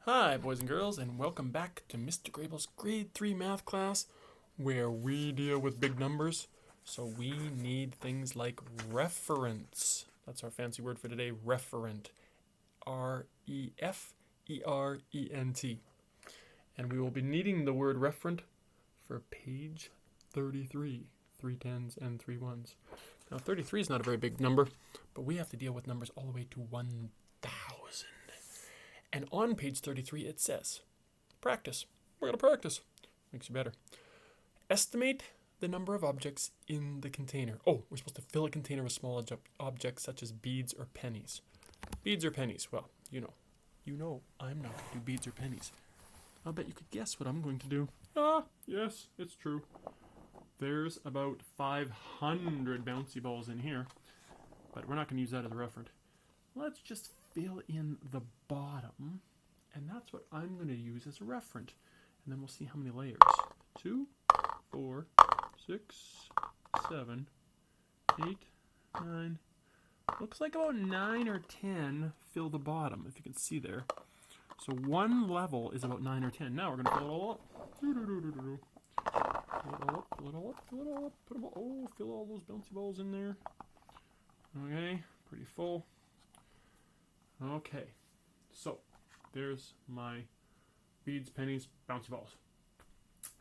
Hi, boys and girls, and welcome back to Mr. Grable's Grade 3 math class, where we deal with big numbers, so we need things like referents. That's our fancy word for today, referent. R-E-F-E-R-E-N-T. And we will be needing the word referent for page 33, 3 tens and 3 ones. Now, 33 is not a very big number, but we have to deal with numbers all the way to 1,000. And on page 33, it says, practice. We're going to practice. Makes you better. Estimate the number of objects in the container. Oh, we're supposed to fill a container with small objects such as beads or pennies. Beads or pennies? Well, you know, I'm not going to do beads or pennies. I'll bet you could guess what I'm going to do. Yes, it's true. There's about 500 bouncy balls in here, but we're not going to use that as a referent. Let's just fill in the bottom, and that's what I'm going to use as a referent. And then we'll see how many layers. 2, 4, 6, 7, 8, 9. Looks like about 9 or 10 fill the bottom, if you can see there. So one level is about 9 or 10. Now we're going to fill it all up. Fill it all up, fill it all up, fill it all up. Fill all those bouncy balls in there. Okay, pretty full. Okay, so there's my beads, pennies, bouncy balls.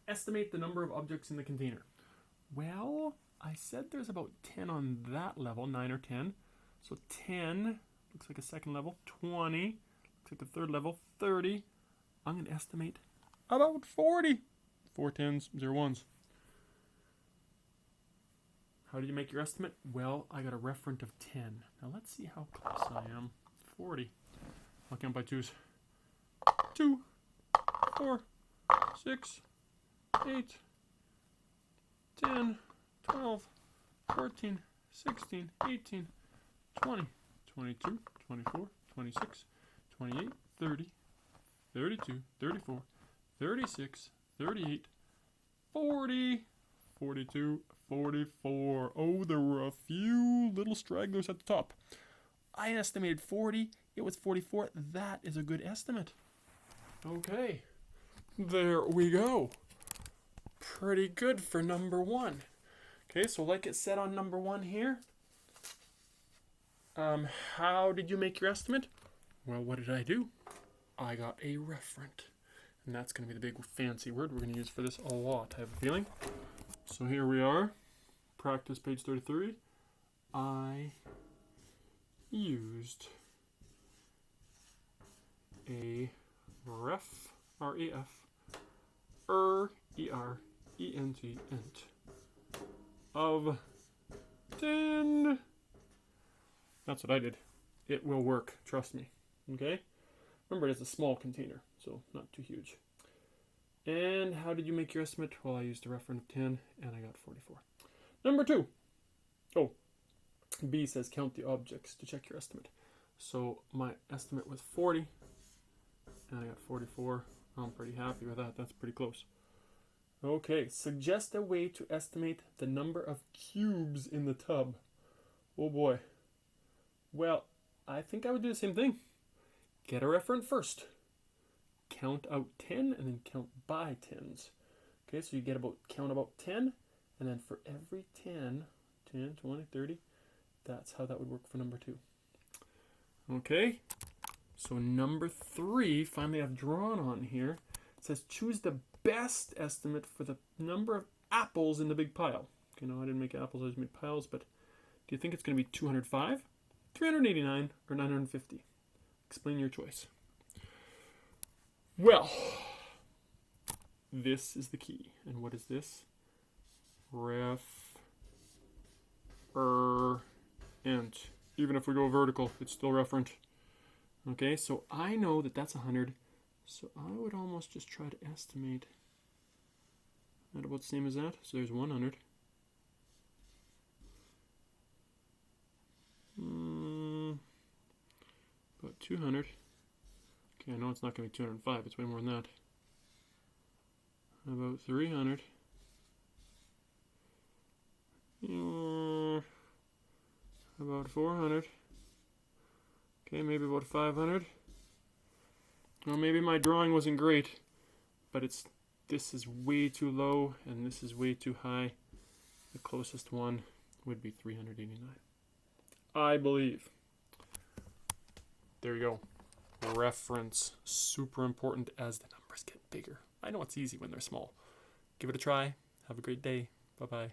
Estimate the number of objects in the container. Well, I said there's about 10 on that level, 9 or 10. So 10 looks like a second level, 20 looks like a third level, 30. I'm going to estimate about 40. 4 tens, 0 ones. How did you make your estimate? Well, I got a referent of 10. Now let's see how close I am. 40. I'll count by twos. 2, 4, 6, 8, 10, 12, 14, 16, 18, 20, 22, 24, 26, 28, 30, 32, 34, 36, 38, 40, 42, 44. Oh, there were a few little stragglers at the top. I estimated 40. It was 44. That is a good estimate. Okay. There we go. Pretty good for number 1. Okay, so like it said on number 1 here. How did you make your estimate? Well, what did I do? I got a referent. And that's going to be the big fancy word we're going to use for this a lot, I have a feeling. So here we are. Practice page 33. I used a ref, R-E-F, E-R-E-R-E-N-T, ent, of 10. That's what I did. It will work, trust me. Okay? Remember, it's a small container, so not too huge. And how did you make your estimate? Well, I used a referent of 10, and I got 44. Number 2. Oh, B says count the objects to check your estimate. So my estimate was 40, and I got 44. I'm pretty happy with that. That's pretty close. Okay, suggest a way to estimate the number of cubes in the tub. Oh boy. Well, I think I would do the same thing. Get a referent first. Count out 10 and then count by tens. Okay, so you count about 10, and then for every 10, 20, 30, that's how that would work for number 2. Okay, so number 3, finally I've drawn on here. It says choose the best estimate for the number of apples in the big pile. Okay, no, I didn't make apples, I just made piles, but do you think it's going to be 205, 389, or 950? Explain your choice. Well, this is the key. And what is this? Referent. Even if we go vertical, it's still referent. Okay, so I know that that's 100. So I would almost just try to estimate at about the same as that. So there's 100. About 200. Okay, I know it's not going to be 205. It's way more than that. About 300. About 400. Okay, maybe about 500. Well, maybe my drawing wasn't great, but this is way too low and this is way too high. The closest one would be 389. I believe. There you go. Reference. Super important as the numbers get bigger. I know it's easy when they're small. Give it a try. Have a great day. Bye-bye.